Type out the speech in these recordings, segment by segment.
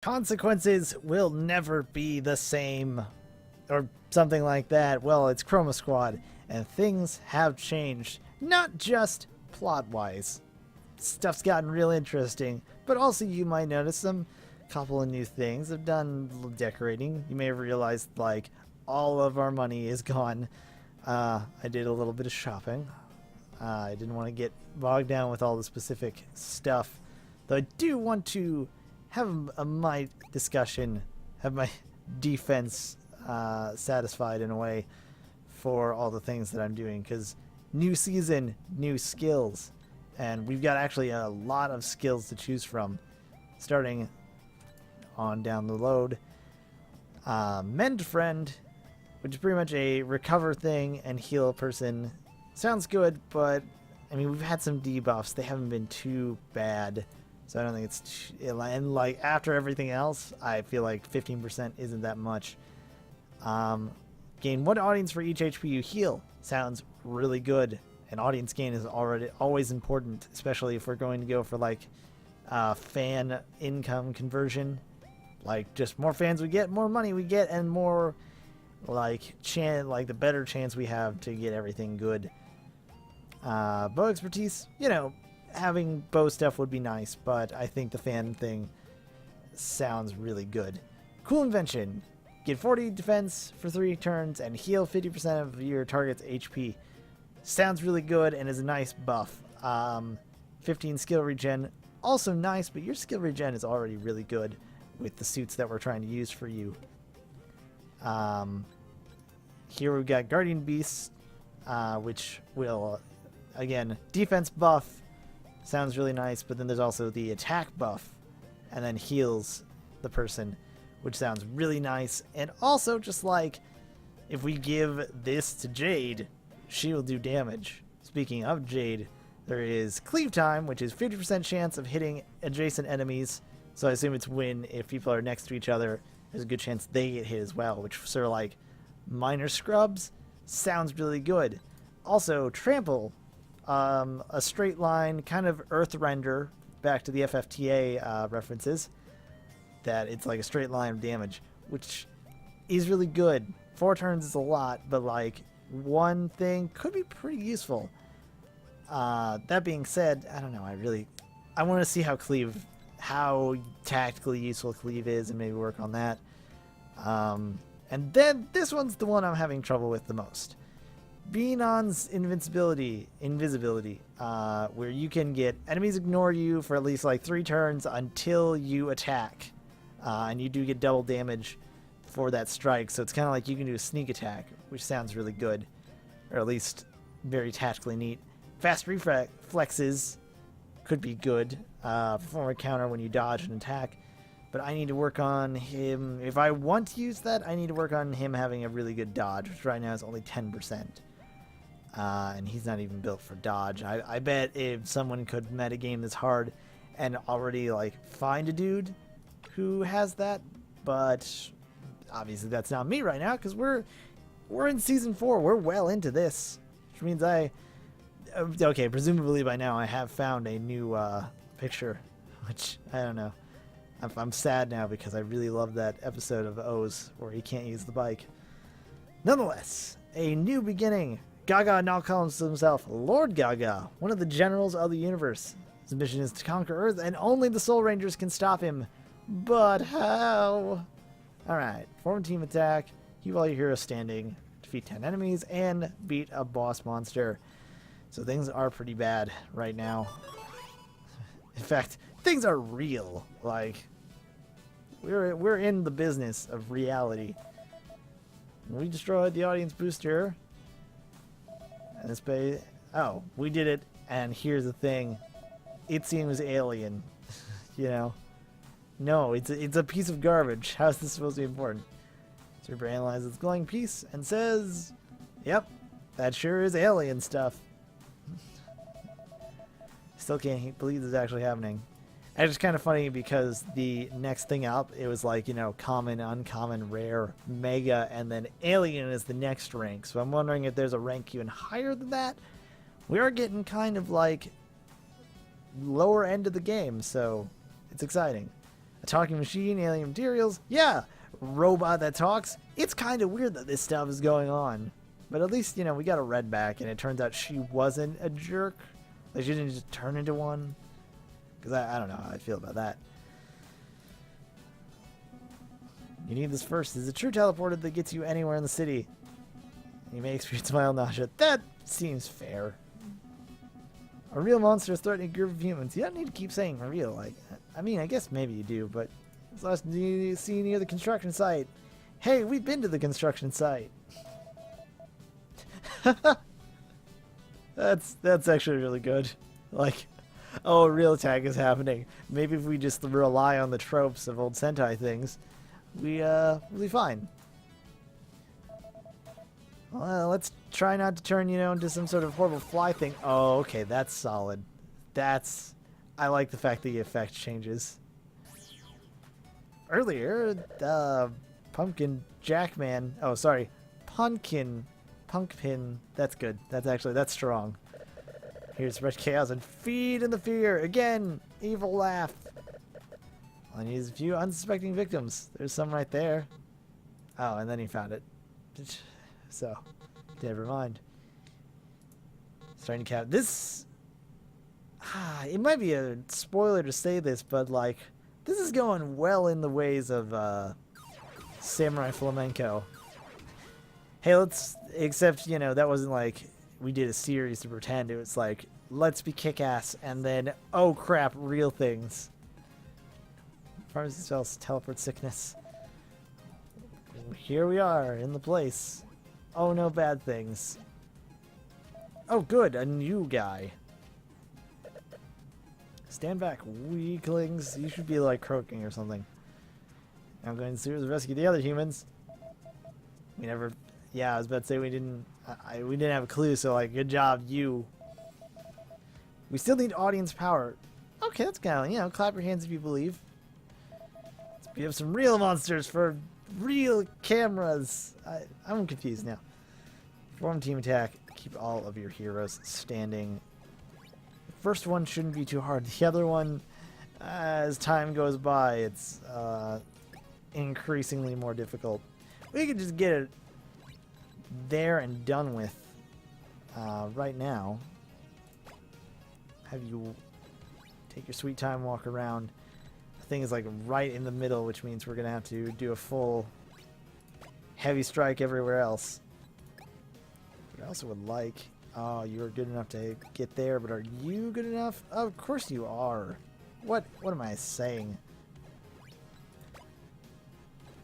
Consequences will never be the same, or something like that. Well, it's Chroma Squad, and things have changed, not just plot-wise. Stuff's gotten real interesting, but also you might notice some couple of new things. I've done a little decorating. You may have realized, like, all of our money is gone. I did a little bit of shopping. I didn't want to get bogged down with all the specific stuff, though I do want to have my discussion, have my defense satisfied in a way for all the things that I'm doing, because new season, new skills, and we've got actually a lot of skills to choose from, starting on down the load. Mend Friend, which is pretty much a recover thing and heal a person. Sounds good, but I mean, we've had some debuffs. They haven't been too bad, so I don't think it's and like after everything else, I feel like 15% isn't that much. Gain 1 audience for each HP you heal. Sounds really good. And audience gain is always important, especially if we're going to go for like fan income conversion. Like, just more fans we get, more money we get, and more like the better chance we have to get everything good. Bow expertise, you know, having bow stuff would be nice, but I think the fan thing sounds really good. Cool invention. Get 40 defense for 3 turns and heal 50% of your target's HP. Sounds really good and is a nice buff. 15 skill regen, also nice, but your skill regen is already really good with the suits that we're trying to use for you. Here we've got Guardian Beasts, which will, again, defense buff. Sounds really nice, but then there's also the attack buff, and then heals the person, which sounds really nice. And also, just like, if we give this to Jade, she will do damage. Speaking of Jade, there is Cleave Time, which is 50% chance of hitting adjacent enemies. So I assume it's when, if people are next to each other, there's a good chance they get hit as well, which sort of like minor scrubs. Sounds really good. Also, Trample, a straight line, kind of Earth Render, back to the FFTA references, that it's like a straight line of damage, which is really good. 4 turns is a lot, but like one thing could be pretty useful. That being said, I don't know, I want to see how tactically useful Cleave is and maybe work on that. And then this one's the one I'm having trouble with the most. Benon's invisibility, where you can get enemies ignore you for at least like 3 turns until you attack. And you do get double damage for that strike, so it's kind of like you can do a sneak attack, which sounds really good, or at least very tactically neat. Fast reflexes could be good. Perform a counter when you dodge an attack, but I need to work on him. If I want to use that, I need to work on him having a really good dodge, which right now is only 10%. And he's not even built for dodge. I bet if someone could metagame this hard and already like find a dude who has that, but obviously that's not me right now, because we're in season 4. We're well into this, which means okay, presumably by now I have found a new picture, which I don't know. I'm sad now because I really love that episode of O's where he can't use the bike. Nonetheless, a new beginning. Gaga now calls himself Lord Gaga, one of the generals of the universe. His mission is to conquer Earth, and only the Soul Rangers can stop him. But how? Alright, form a team attack, keep all your heroes standing, defeat 10 enemies, and beat a boss monster. So things are pretty bad right now. In fact, things are real. Like, we're in the business of reality. We destroyed the audience booster. And this oh, we did it, and here's the thing. It seems alien. You know? No, it's a piece of garbage. How is this supposed to be important? Super analyzes its glowing piece and says, yep, that sure is alien stuff. Still can't believe this is actually happening. And it's kind of funny because the next thing up, it was like, you know, common, uncommon, rare, mega, and then alien is the next rank. So I'm wondering if there's a rank even higher than that. We are getting kind of like lower end of the game, so it's exciting. talking machine, alien materials. Yeah, robot that talks. It's kind of weird that this stuff is going on. But at least, you know, we got a red back, and it turns out she wasn't a jerk. Like, she didn't just turn into one. Because I don't know how I feel about that. You need this first. It's a true teleporter that gets you anywhere in the city. You may experience mild nausea. That seems fair. A real monster is threatening a group of humans. You don't need to keep saying real. Like, I mean, I guess maybe you do, but it's last you see near the construction site. Hey, we've been to the construction site. That's actually really good. Like, oh, a real attack is happening. Maybe if we just rely on the tropes of old Sentai things, we'll be fine. Well, let's try not to turn, you know, into some sort of horrible fly thing. Oh, okay, that's solid. I like the fact that the effect changes. Earlier, Pumpkin Jackman. Oh, sorry, Punkpin. That's good. That's strong. Here's spread chaos and feed in the fear. Again, evil laugh. All I need is a few unsuspecting victims. There's some right there. Oh, and then he found it. So, never mind. Starting to count. This... it might be a spoiler to say this, but, like, this is going well in the ways of Samurai Flamenco. Hey, except, you know, that wasn't like we did a series to pretend. It was like, let's be kick-ass, and then, oh crap, real things. Pharmacy spells teleport sickness. Here we are, in the place. Oh, no bad things. Oh, good, a new guy. Stand back, weaklings. You should be like croaking or something. I'm going to seriously rescue the other humans. We never... Yeah, I was about to say we didn't have a clue, so like, good job, you. We still need audience power. Okay, that's kind of, you know, clap your hands if you believe. Let's beat up some real monsters for real cameras. I'm confused now. Form team attack. Keep all of your heroes standing. The first one shouldn't be too hard. The other one, as time goes by, it's increasingly more difficult. We could just get it there and done with right now. Have you take your sweet time, walk around. The thing is like right in the middle, which means we're gonna have to do a full heavy strike everywhere else. But I also would like... Oh, you are good enough to get there, but are you good enough? Oh, of course you are. What am I saying?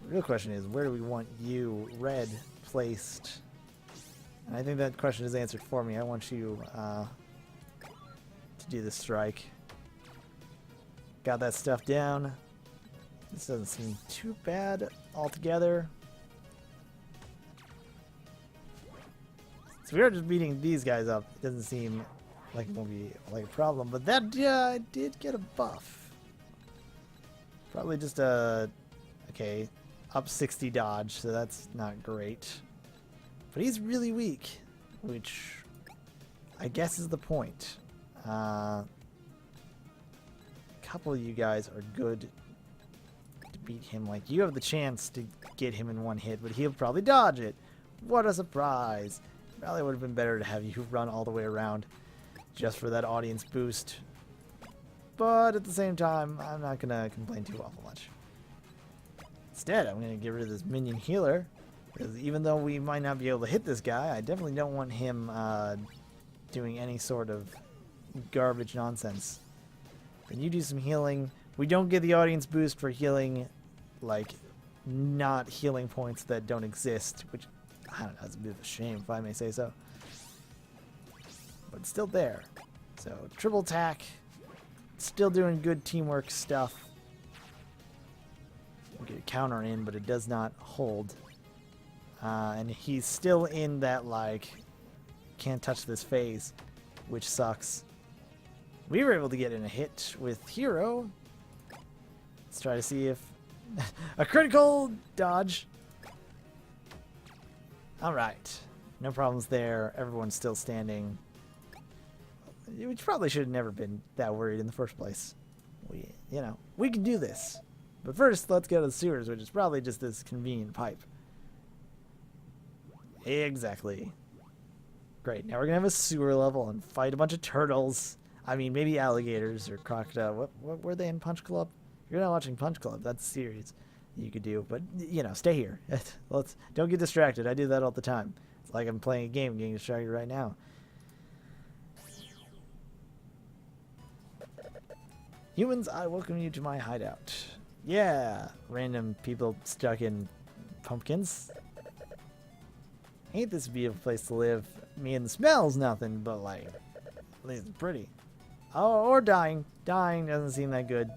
The real question is, where do we want you, red, placed? And I think that question is answered for me. I want you to do the strike. Got that stuff down. This doesn't seem too bad altogether. So we are just beating these guys up. It doesn't seem like it won't be like a problem, but that did get a buff. Probably just a okay, up 60 dodge, so that's not great. But he's really weak, which I guess is the point. A couple of you guys are good to beat him. Like, you have the chance to get him in one hit, but he'll probably dodge it. What a surprise. Probably would have been better to have you run all the way around just for that audience boost. But at the same time, I'm not going to complain too awful much. Instead, I'm going to get rid of this minion healer. Because even though we might not be able to hit this guy, I definitely don't want him doing any sort of garbage nonsense. Then you do some healing. We don't get the audience boost for healing, like, not healing points that don't exist, which, I don't know, that's a bit of a shame, if I may say so. But it's still there. So, triple attack. Still doing good teamwork stuff. We get a counter in, but it does not hold. And he's still in that, like, can't touch this phase, which sucks. We were able to get in a hit with Hero. Let's try to see if... a critical dodge. Alright. No problems there. Everyone's still standing. Which probably should have never been that worried in the first place. We can do this. But first, let's go to the sewers, which is probably just this convenient pipe. Exactly. Great. Now we're gonna have a sewer level and fight a bunch of turtles. I mean, maybe alligators or crocodile. What were they in Punch Club? You're not watching Punch Club. That's a series you could do. But, you know, stay here. Don't get distracted. I do that all the time. It's like I'm playing a game getting distracted right now. Humans, I welcome you to my hideout. Yeah, random people stuck in pumpkins. Ain't this a beautiful place to live? I mean, the smell's nothing, but like, at least it's pretty. Oh, or dying. Dying doesn't seem that good.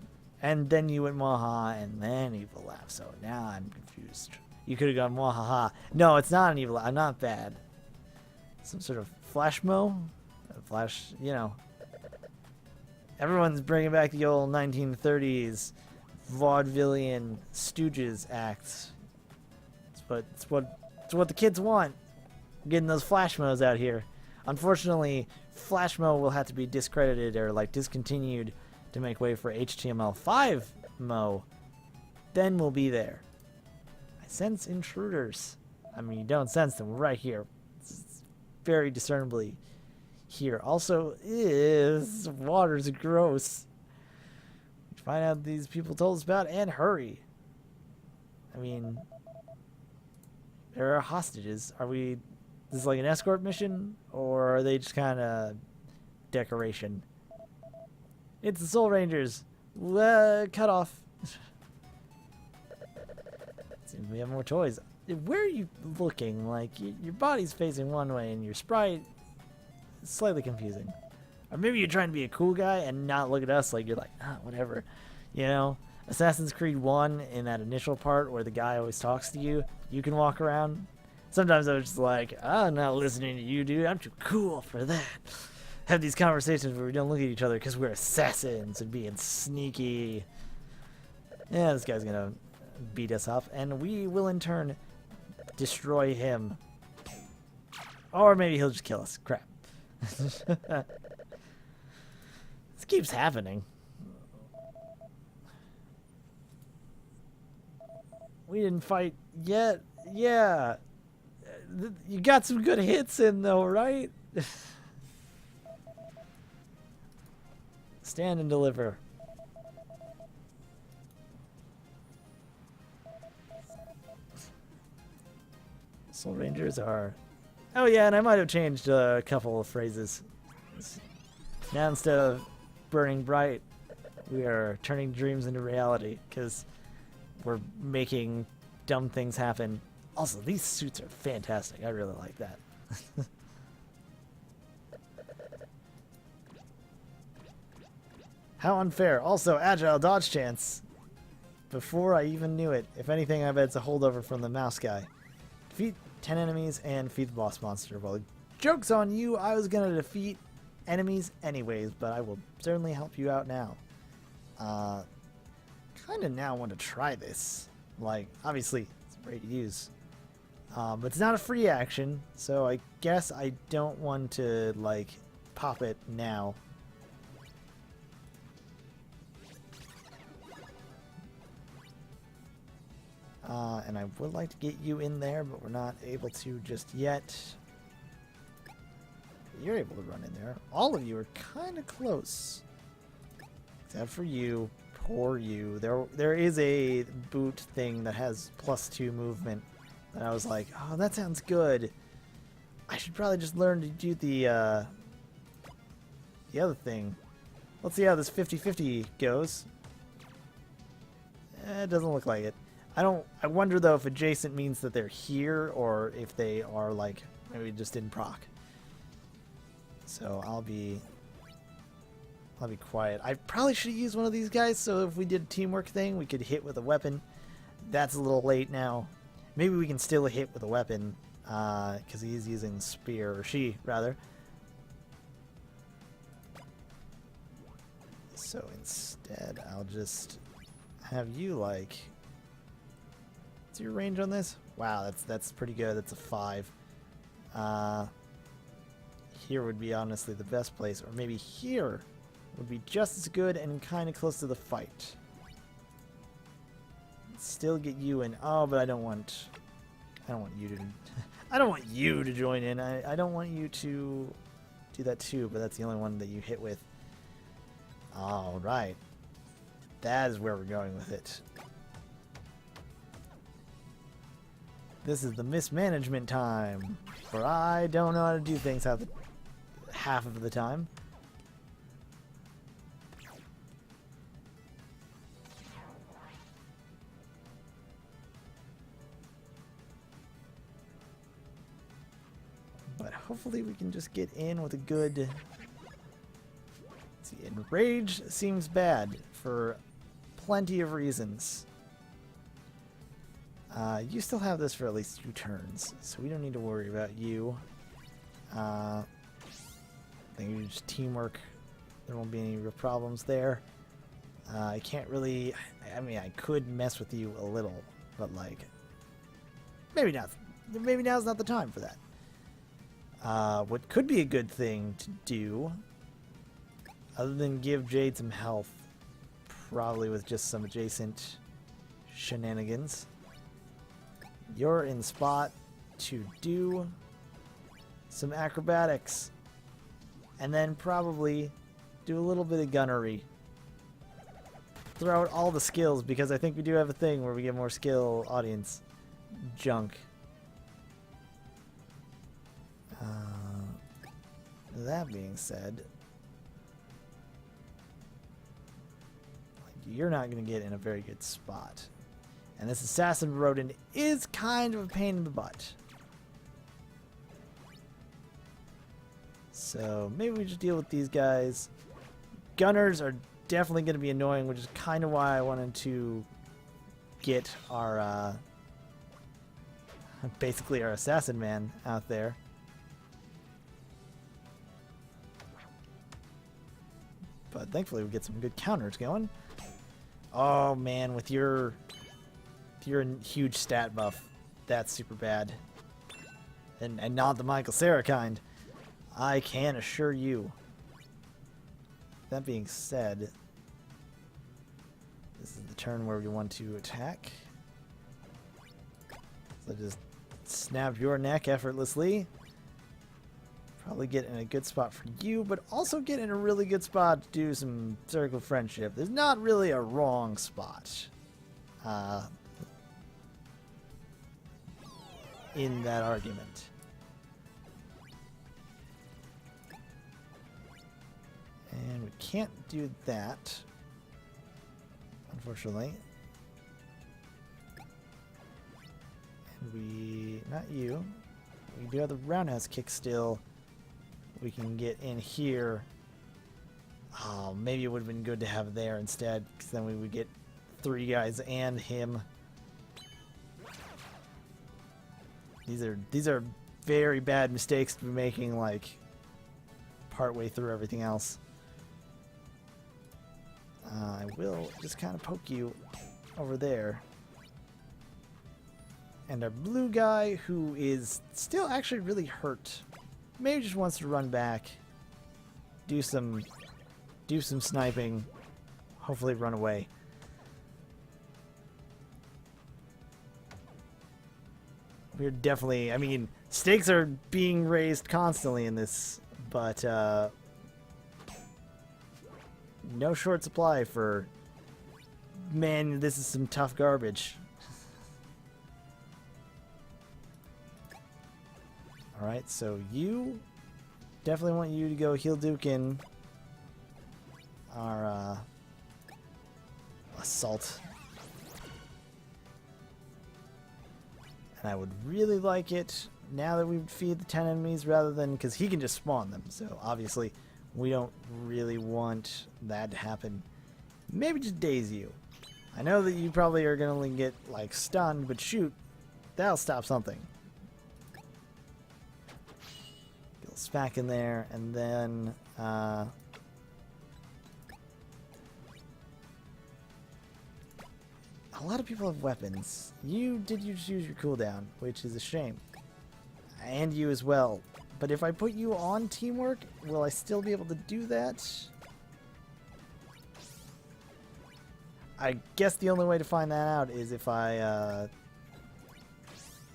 And then you went mwahaha, and then evil laugh. So now I'm confused. You could have gone mwahaha. No, it's not an evil laugh. I'm not bad. Some sort of flash mo? Flash, you know. Everyone's bringing back the old 1930s vaudevillian Stooges acts. It's what the kids want. Getting those flash mo's out here. Unfortunately, flash mo will have to be discredited or like discontinued to make way for HTML5 mo. Then we'll be there. I sense intruders. I mean, you don't sense them. We're right here. It's very discernibly here. Also, water's gross. Find out these people told us about and hurry. I mean, there are hostages. Are we... This is like an escort mission? Or are they just kind of decoration? It's the Soul Rangers. Cut off. Seems we have more toys. Where are you looking? Like, your body's facing one way and your sprite is slightly confusing. Or maybe you're trying to be a cool guy and not look at us like you're like, whatever. You know? Assassin's Creed 1, in that initial part where the guy always talks to you, you can walk around. Sometimes I was just like, I'm not listening to you, dude. I'm too cool for that. Have these conversations where we don't look at each other because we're assassins and being sneaky. Yeah, this guy's gonna beat us up, and we will in turn destroy him. Or maybe he'll just kill us. Crap. This keeps happening. We didn't fight yet. Yeah. You got some good hits in, though, right? Stand and deliver. Soul Rangers are... Oh, yeah, and I might have changed a couple of phrases. Now, instead of burning bright, we are turning dreams into reality, because we're making dumb things happen. Also, these suits are fantastic. I really like that. How unfair. Also, agile dodge chance. Before I even knew it. If anything, I bet it's a holdover from the mouse guy. Defeat 10 enemies and defeat the boss monster. Well, joke's on you. I was going to defeat enemies anyways, but I will certainly help you out now. Kind of now want to try this. Like, obviously, it's great to use. But it's not a free action, so I guess I don't want to, like, pop it now. And I would like to get you in there, but we're not able to just yet. You're able to run in there. All of you are kind of close. Except for you. Poor you. There is a boot thing that has +2 movement. And I was like, oh, that sounds good. I should probably just learn to do the other thing. Let's see how this 50-50 goes. It doesn't look like it. I wonder though if adjacent means that they're here or if they are like maybe just in proc. So I'll be quiet. I probably should use one of these guys so if we did a teamwork thing we could hit with a weapon. That's a little late now. Maybe we can still hit with a weapon because he's using spear, or she rather. So instead I'll just have you like... What's your range on this? Wow, that's pretty good. That's a 5. Here would be honestly the best place, or maybe here would be just as good and kind of close to the fight. still get you in. Oh, but I don't want you to. I don't want you to join in. I don't want you to do that too. But that's the only one that you hit with. All right. That is where we're going with it. This is the mismanagement time, where I don't know how to do things half of the time. But hopefully we can just get in with a good... Let's see, Enrage seems bad for plenty of reasons. You still have this for at least 2 turns, so we don't need to worry about you. I think you just teamwork. There won't be any real problems there. I can't really... I mean, I could mess with you a little, but like... Maybe not. Maybe now's not the time for that. What could be a good thing to do, other than give Jade some health, probably with just some adjacent shenanigans. You're in spot to do some acrobatics, and then probably do a little bit of gunnery. Throw out all the skills, because I think we do have a thing where we get more skill audience junk. That being said, you're not going to get in a very good spot. And this assassin rodent is kind of a pain in the butt. So maybe we just deal with these guys. Gunners are definitely going to be annoying, which is kind of why I wanted to get our basically our assassin man out there. But thankfully we get some good counters going. Oh man, with your huge stat buff, that's super bad. And not the Michael Cera kind, I can assure you. That being said, this is the turn where we want to attack. So just snap your neck effortlessly. Probably get in a good spot for you, but also get in a really good spot to do some circle friendship. There's not really a wrong spot in that argument. And we can't do that, unfortunately. And not you. We do have the roundhouse kick still. We can get in here. Oh, maybe it would have been good to have there instead, because then we would get 3 guys and him. These are very bad mistakes to be making, like, partway through everything else. I will just kind of poke you over there. And our blue guy, who is still actually really hurt, maybe just wants to run back, do some sniping, hopefully run away. We're definitely, I mean, stakes are being raised constantly in this, but no short supply for, man, this is some tough garbage. Alright, so you, definitely want you to go heal Dukin our assault. And I would really like it now that we feed the 10 enemies rather than, because he can just spawn them, so obviously we don't really want that to happen. Maybe just daze you. I know that you probably are going to only get like stunned, but shoot, that'll stop something. Back in there, and then a lot of people have weapons. You just use your cooldown, which is a shame, and you as well. But if I put you on teamwork, will I still be able to do that? I guess the only way to find that out is if I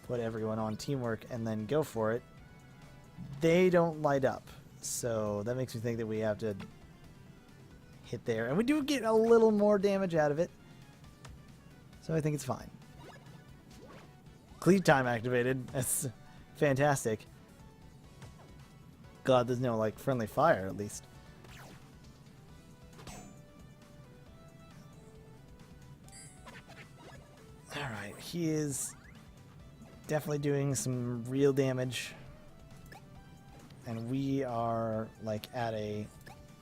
put everyone on teamwork and then go for it. They don't light up, so that makes me think that we have to hit there. And we do get a little more damage out of it, so I think it's fine. Cleave time activated. That's fantastic. God, there's no, like, friendly fire, at least. Alright, he is definitely doing some real damage. And we are, like, at a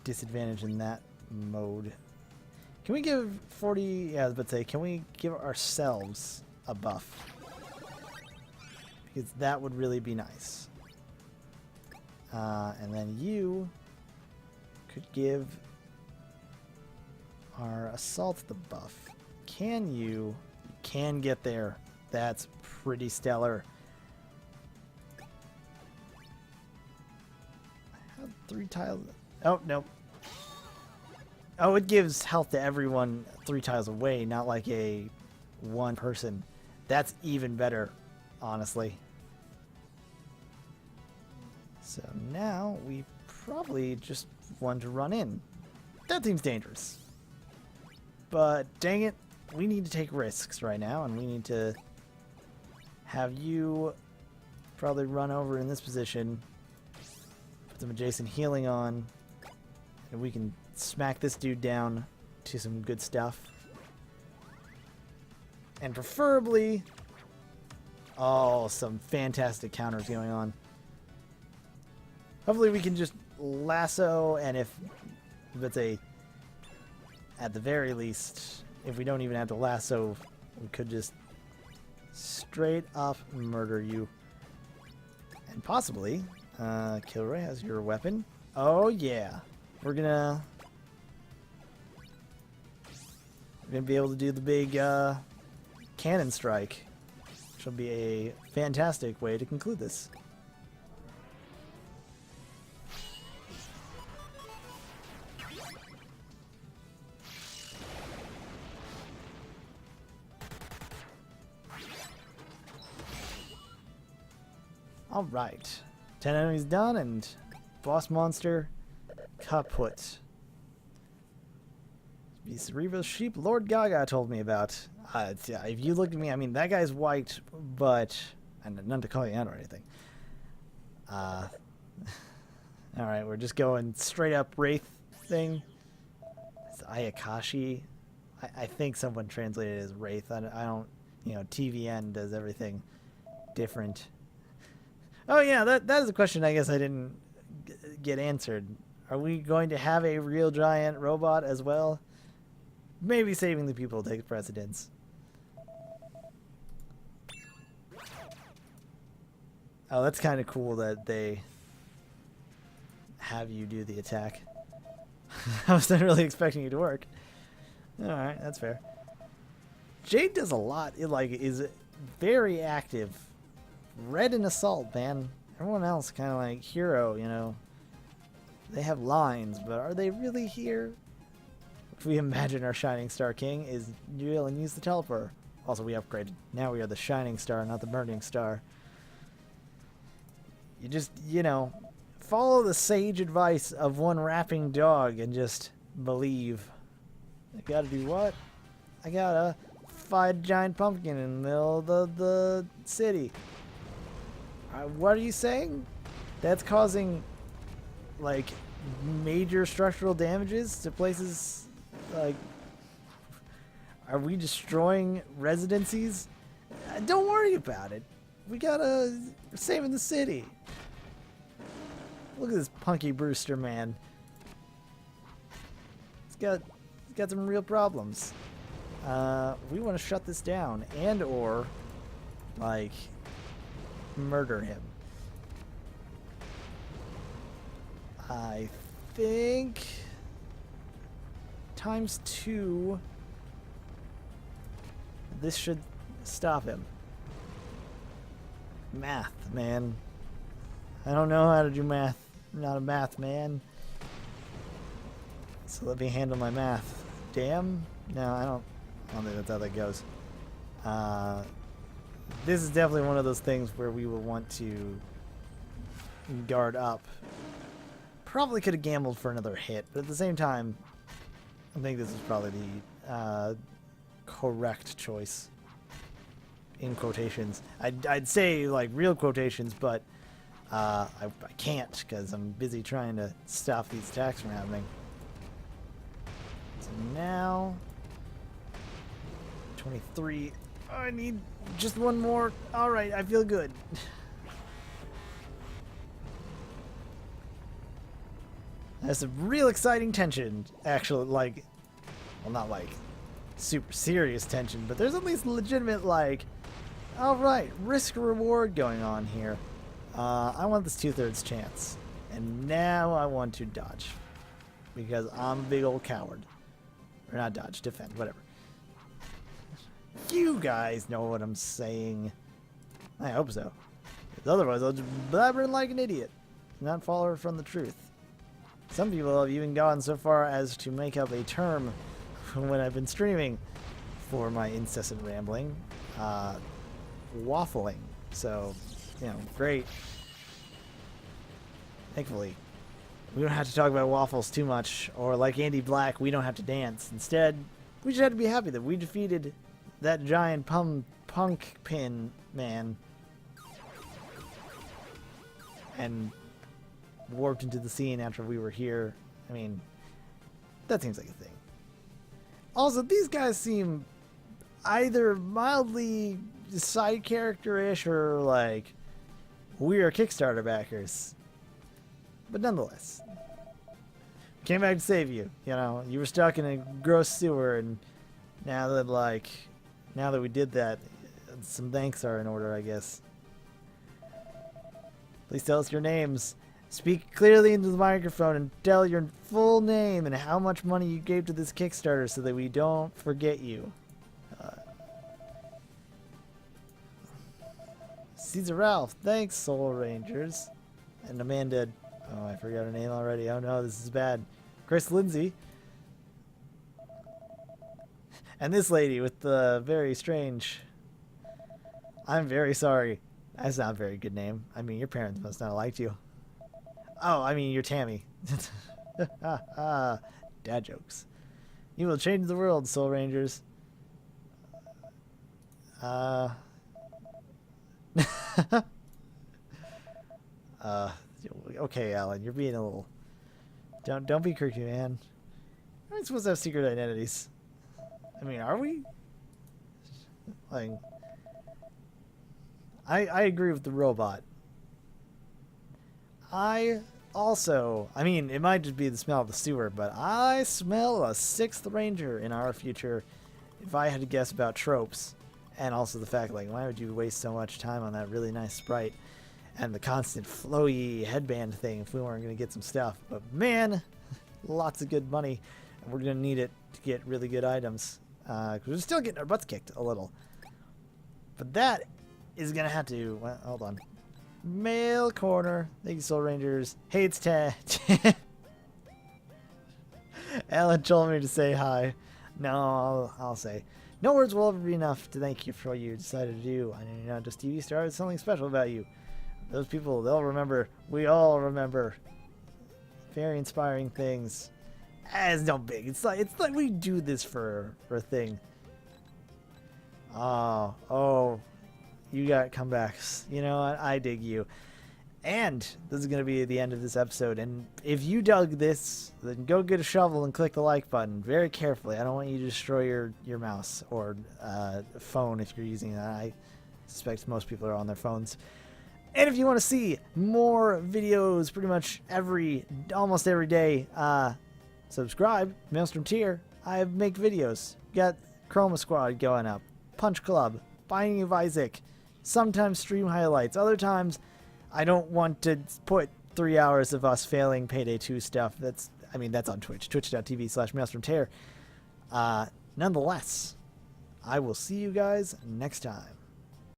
disadvantage in that mode. Can we give 40... Yeah, I was about to say, can we give ourselves a buff? Because that would really be nice. And then you could give our assault the buff. Can you? You can get there. That's pretty stellar. I have 3 tiles. Oh, nope. Oh, it gives health to everyone 3 tiles away, not like a 1 person. That's even better, honestly. So now we probably just want to run in. That seems dangerous. But dang it, we need to take risks right now, and we need to have you probably run over in this position, put some adjacent healing on, and we can smack this dude down to some good stuff. And preferably, oh, some fantastic counters going on. Hopefully we can just lasso, and if, let's say, at the very least, if we don't even have to lasso, we could just straight up murder you. And possibly, Kilroy has your weapon. Oh yeah, we're gonna be able to do the big cannon strike, which will be a fantastic way to conclude this. Alright, 10 enemies done and boss monster kaput. The Cerebral Sheep Lord Gaga told me about. If you look at me, I mean, that guy's white, but... And none to call you out or anything. Alright, we're just going straight up Wraith thing. It's Ayakashi. I think someone translated it as Wraith. I don't... You know, TVN does everything different. Oh yeah, that is a question I guess I didn't get answered. Are we going to have a real giant robot as well? Maybe saving the people takes precedence. Oh, that's kind of cool that they have you do the attack. I wasn't really expecting it to work. Alright, that's fair. Jade does a lot. It is very active. Red in Assault, man. Everyone else kind of like Hero, you know. They have lines, but are they really here? If we imagine our Shining Star King is real and use the teleporter. Also, we upgraded. Now we are the Shining Star, not the Burning Star. You just, you know, follow the sage advice of one rapping dog and just believe. I gotta do what? I gotta fight a giant pumpkin in the middle of the city. What are you saying? That's causing, like, major structural damages to places, like... Are we destroying residencies? Don't worry about it. We're saving the city. Look at this Punky Brewster, man. He's got some real problems. We want to shut this down and or, like... murder him. I think ×2 this should stop him. Math, man. I don't know how to do math. I'm not a math man. So let me handle my math. Damn. No, I don't I don't think that's how that goes. This is definitely one of those things where we will want to guard up. Probably could have gambled for another hit, but at the same time, I think this is probably the correct choice. In quotations. I'd say like real quotations, but I can't because I'm busy trying to stop these attacks from happening. So now 23. Oh, I need just one more. Alright, I feel good. There's some real exciting tension, actually, like, well, not like super serious tension, but there's at least legitimate, like, alright, risk reward going on here. I want this 2/3 chance. And now I want to dodge. Because I'm a big old coward. Or not dodge, defend, whatever. You guys know what I'm saying. I hope so. Because otherwise I'll just blabbering like an idiot. Not follow from the truth. Some people have even gone so far as to make up a term when I've been streaming for my incessant rambling. Waffling. So, you know, great. Thankfully, we don't have to talk about waffles too much, or like Andy Black, we don't have to dance. Instead, we just have to be happy that we defeated that giant punk pin man and warped into the scene after we were here. I mean, that seems like a thing. Also, these guys seem either mildly side character-ish or like we are Kickstarter backers. But nonetheless, came back to save you. You know, you were stuck in a gross sewer, and now that we did that, some thanks are in order, I guess. Please tell us your names. Speak clearly into the microphone and tell your full name and how much money you gave to this Kickstarter so that we don't forget you. Caesar Ralph, thanks, Soul Rangers. And Amanda, oh, I forgot her name already. Oh no, this is bad. Chris Lindsay. And this lady with the very strange... I'm very sorry. That's not a very good name. I mean, your parents must not have liked you. Oh, I mean, you're Tammy. Dad jokes. You will change the world, Soul Rangers. Okay, Alan, you're being a little... Don't be creepy, man. Aren't we supposed to have secret identities? I mean, are we? Like, I agree with the robot. I mean, it might just be the smell of the sewer, but I smell a 6th Ranger in our future if I had to guess about tropes. And also the fact, like, why would you waste so much time on that really nice sprite and the constant flowy headband thing if we weren't going to get some stuff? But man, lots of good money, and we're going to need it to get really good items. Because we're still getting our butts kicked a little. But that is going to have to... Well, hold on. Mail corner. Thank you, Soul Rangers. Hey, it's Ted. Alan told me to say hi. No, I'll say. No words will ever be enough to thank you for what you decided to do. I know you're not just TV stars. Something special about you. Those people, they'll remember. We all remember. Very inspiring things. It's no big. It's like we do this for a thing. Oh, you got comebacks. You know what? I dig you. And this is going to be the end of this episode. And if you dug this, then go get a shovel and click the like button very carefully. I don't want you to destroy your mouse or phone if you're using that. I suspect most people are on their phones. And if you want to see more videos pretty much almost every day, subscribe, MaelstromTier. I make videos. Got Chroma Squad going up, Punch Club, Binding of Isaac, sometimes stream highlights. Other times, I don't want to put 3 hours of us failing Payday 2 stuff. That's on Twitch, twitch.tv/MaelstromTier. Nonetheless, I will see you guys next time.